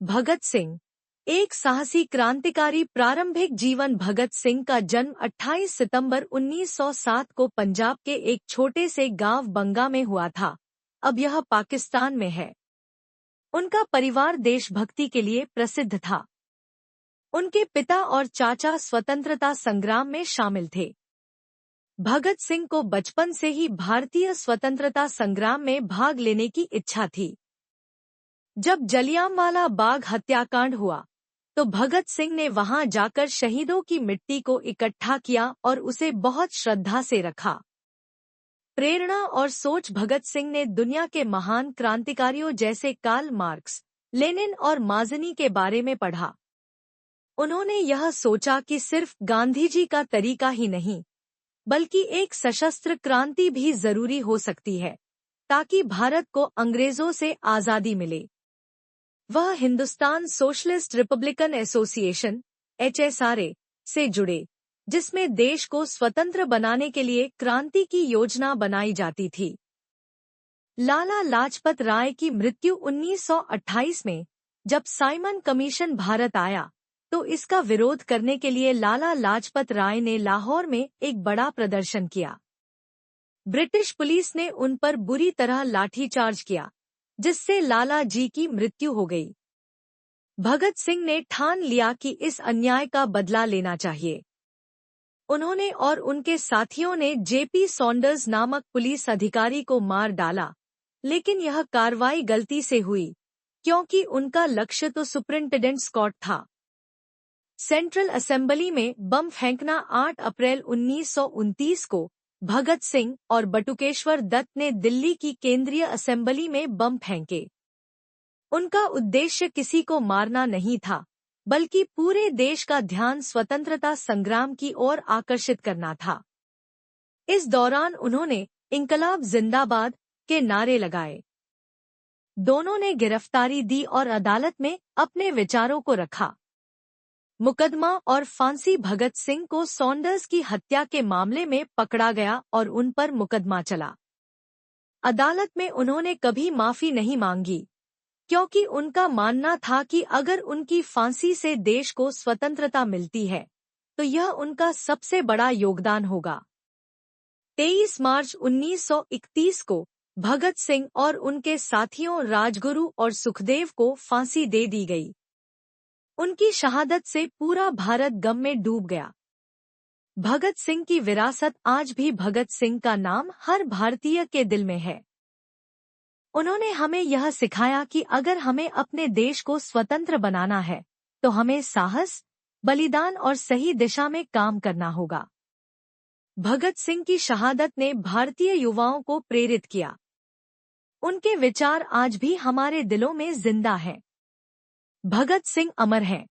भगत सिंह एक साहसी क्रांतिकारी। प्रारंभिक जीवन। भगत सिंह का जन्म 28 सितंबर 1907 को पंजाब के एक छोटे से गांव बंगा में हुआ था। अब यह पाकिस्तान में है। उनका परिवार देशभक्ति के लिए प्रसिद्ध था। उनके पिता और चाचा स्वतंत्रता संग्राम में शामिल थे। भगत सिंह को बचपन से ही भारतीय स्वतंत्रता संग्राम में भाग लेने की इच्छा थी। जब जलियांवाला बाग हत्याकांड हुआ तो भगत सिंह ने वहां जाकर शहीदों की मिट्टी को इकट्ठा किया और उसे बहुत श्रद्धा से रखा। प्रेरणा और सोच। भगत सिंह ने दुनिया के महान क्रांतिकारियों जैसे कार्ल मार्क्स, लेनिन और माज़नी के बारे में पढ़ा। उन्होंने यह सोचा कि सिर्फ गांधी जी का तरीका ही नहीं, बल्कि एक सशस्त्र क्रांति भी जरूरी हो सकती है, ताकि भारत को अंग्रेजों से आजादी मिले। वह Hindustan socialist Republican association (HSRA) से जुड़े, जिसमें देश को स्वतंत्र बनाने के लिए क्रांति की योजना बनाई जाती थी। लाला लाजपत राय की मृत्यु 1928 में, जब साइमन कमीशन भारत आया, तो इसका विरोध करने के लिए लाला लाजपत राय ने लाहौर में एक बड़ा प्रदर्शन किया। ब्रिटिश पुलिस ने उन पर बुरी तरह लाठीचार्ज किया, जिससे लाला जी की मृत्यु हो गई। भगत सिंह ने ठान लिया कि इस अन्याय का बदला लेना चाहिए। उन्होंने और उनके साथियों ने जेपी सॉन्डर्स नामक पुलिस अधिकारी को मार डाला, लेकिन यह कार्रवाई गलती से हुई, क्योंकि उनका लक्ष्य तो सुपरिंटेंडेंट स्कॉट था। सेंट्रल असेंबली में बम फेंकना। 8 अप्रैल 1929 को भगत सिंह और बटुकेश्वर दत्त ने दिल्ली की केंद्रीय असेंबली में बम फेंके। उनका उद्देश्य किसी को मारना नहीं था, बल्कि पूरे देश का ध्यान स्वतंत्रता संग्राम की ओर आकर्षित करना था। इस दौरान उन्होंने इंकलाब जिंदाबाद के नारे लगाए। दोनों ने गिरफ्तारी दी और अदालत में अपने विचारों को रखा। मुकदमा और फांसी। भगत सिंह को सॉन्डर्स की हत्या के मामले में पकड़ा गया और उन पर मुकदमा चला। अदालत में उन्होंने कभी माफी नहीं मांगी, क्योंकि उनका मानना था कि अगर उनकी फांसी से देश को स्वतंत्रता मिलती है, तो यह उनका सबसे बड़ा योगदान होगा। 23 मार्च 1931 को भगत सिंह और उनके साथियों राजगुरु और सुखदेव को फांसी दे दी गई। उनकी शहादत से पूरा भारत गम में डूब गया। भगत सिंह की विरासत। आज भी भगत सिंह का नाम हर भारतीय के दिल में है। उन्होंने हमें यह सिखाया कि अगर हमें अपने देश को स्वतंत्र बनाना है, तो हमें साहस, बलिदान और सही दिशा में काम करना होगा। भगत सिंह की शहादत ने भारतीय युवाओं को प्रेरित किया। उनके विचार आज भी हमारे दिलों में जिंदा हैं। भगत सिंह अमर हैं।